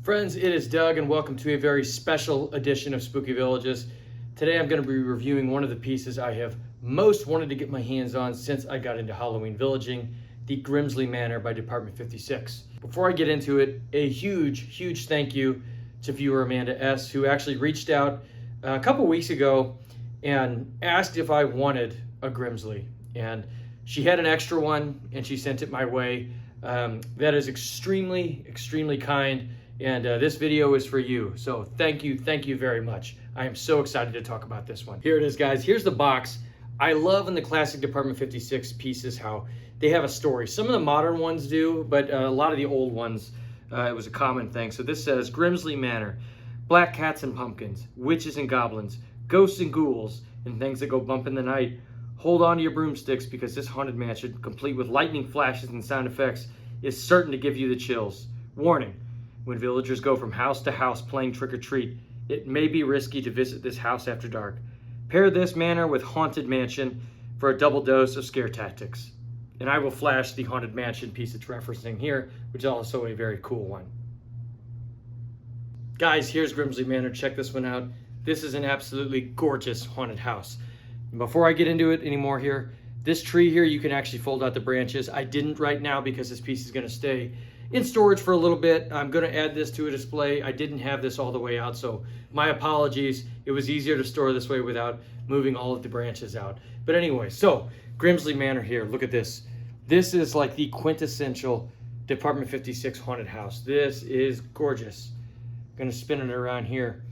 Friends, it is Doug, and welcome to a very special edition of Spooky Villages. Today I'm going to be reviewing one of the pieces I have most wanted to get my hands on since I got into Halloween villaging, the Grimsly Manor by Department 56. Before I get into it, a huge thank you to viewer Amanda S., who actually reached out a couple weeks ago and asked if I wanted a Grimsly. And she had an extra one, and she sent it my way. That is extremely kind. And this video is for you. So thank you very much. I am so excited to talk about this one. Here it is, guys. Here's the box. I love in the classic Department 56 pieces how they have a story. Some of the modern ones do, but a lot of the old ones, it was a common thing. So this says, Grimsly Manor, black cats and pumpkins, witches and goblins, ghosts and ghouls, and things that go bump in the night. Hold on to your broomsticks, because this haunted mansion, complete with lightning flashes and sound effects, is certain to give you the chills. Warning. When villagers go from house to house playing trick-or-treat, it may be risky to visit this house after dark. Pair this manor with Haunted Mansion for a double dose of scare tactics. And I will flash the Haunted Mansion piece it's referencing here, which is also a very cool one. Guys, here's Grimsly Manor. Check this one out. This is an absolutely gorgeous haunted house. And before I get into it anymore here, this tree here, you can actually fold out the branches. I didn't right now because this piece is going to stay in storage for a little bit. I'm going to add this to a display. I didn't have this all the way out, so my apologies. It was easier to store this way without moving all of the branches out. But anyway, so Grimsly Manor here. Look at this. This is like the quintessential Department 56 haunted house. This is gorgeous. I'm going to spin it around here.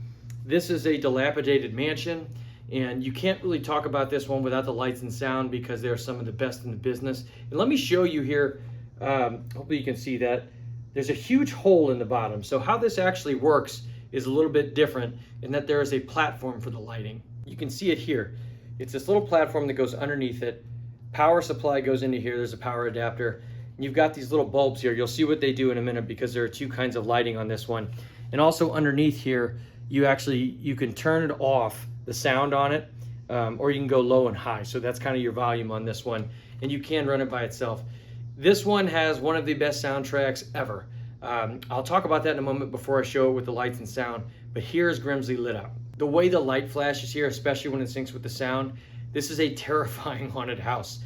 This is a dilapidated mansion, and you can't really talk about this one without the lights and sound because they're some of the best in the business. And let me show you here. Hopefully you can see that. There's a huge hole in the bottom. So how this actually works is a little bit different in that there is a platform for the lighting. You can see it here. It's this little platform that goes underneath it. Power supply goes into here. There's a power adapter. And you've got these little bulbs here. You'll see what they do in a minute because there are two kinds of lighting on this one. And also underneath here, you can turn it off, the sound on it, or you can go low and high. So that's kind of your volume on this one. And you can run it by itself. This one has one of the best soundtracks ever. I'll talk about that in a moment before I show it with the lights and sound, but here's Grimsly lit up. The way the light flashes here, especially when it syncs with the sound, this is a terrifying haunted house.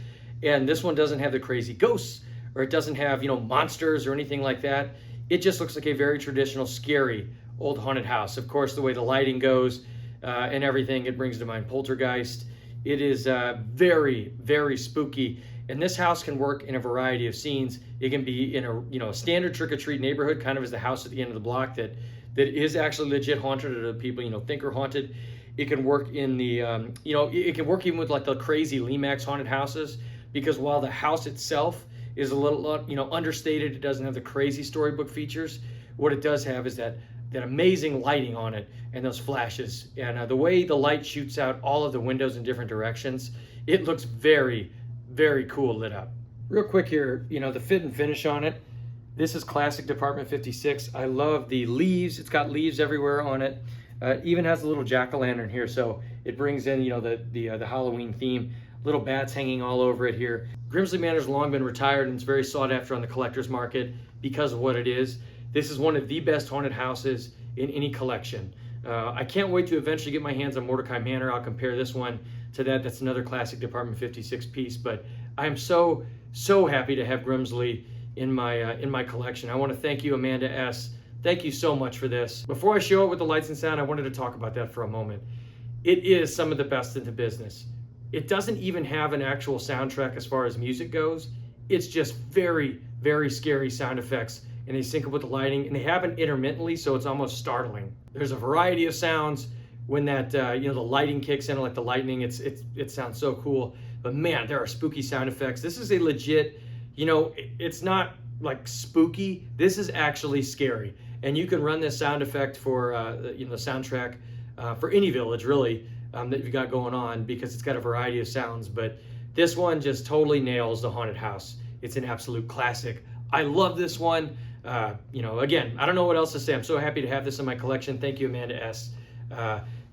And this one doesn't have the crazy ghosts, or it doesn't have, monsters or anything like that. It just looks like a very traditional, scary, old haunted house. Of course, the way the lighting goes and everything, it brings to mind Poltergeist. It is very spooky. And this house can work in a variety of scenes. It can be in a standard trick-or-treat neighborhood, kind of as the house at the end of the block that is actually legit haunted, or the people think are haunted. It can work in the it can work even with like the crazy Lemax haunted houses, because while the house itself is a little understated, it doesn't have the crazy storybook features. What it does have is that amazing lighting on it and those flashes, and the way the light shoots out all of the windows in different directions. It looks very cool lit up. Real quick here, the fit and finish on it. This is classic Department 56. I love the leaves. It's got leaves everywhere on it. It even has a little jack-o'-lantern here, so it brings in the Halloween theme. Little bats hanging all over it here. Grimsly Manor's long been retired, and it's very sought after on the collector's market because of what it is. This is one of the best haunted houses in any collection. I can't wait to eventually get my hands on Mordecai Manor. I'll compare this one to that. That's another classic Department 56 piece, but I am so happy to have Grimsly in my collection. I want to thank you, Amanda S. Thank you so much for this. Before I show it with the lights and sound, I wanted to talk about that for a moment. It is some of the best in the business. It doesn't even have an actual soundtrack as far as music goes. It's just very scary sound effects, and they sync up with the lighting, and they happen intermittently, so it's almost startling. There's a variety of sounds when that the lighting kicks in, like the lightning. It sounds so cool. But man, there are spooky sound effects. This is a legit, it's not like spooky. This is actually scary. And you can run this sound effect for the soundtrack for any village really that you've got going on, because it's got a variety of sounds. But this one just totally nails the haunted house. It's an absolute classic. I love this one. Again, I don't know what else to say. I'm so happy to have this in my collection. Thank you, Amanda S.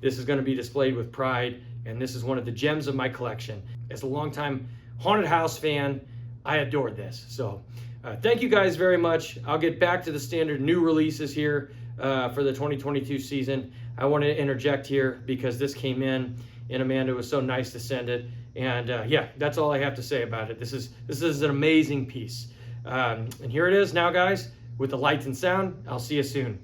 This is going to be displayed with pride, and this is one of the gems of my collection. As a longtime haunted house fan, I adore this. So thank you guys very much. I'll get back to the standard new releases here for the 2022 season. I want to interject here because this came in, and Amanda was so nice to send it. And yeah, that's all I have to say about it. This is an amazing piece. And here it is now, guys, with the lights and sound. I'll see you soon.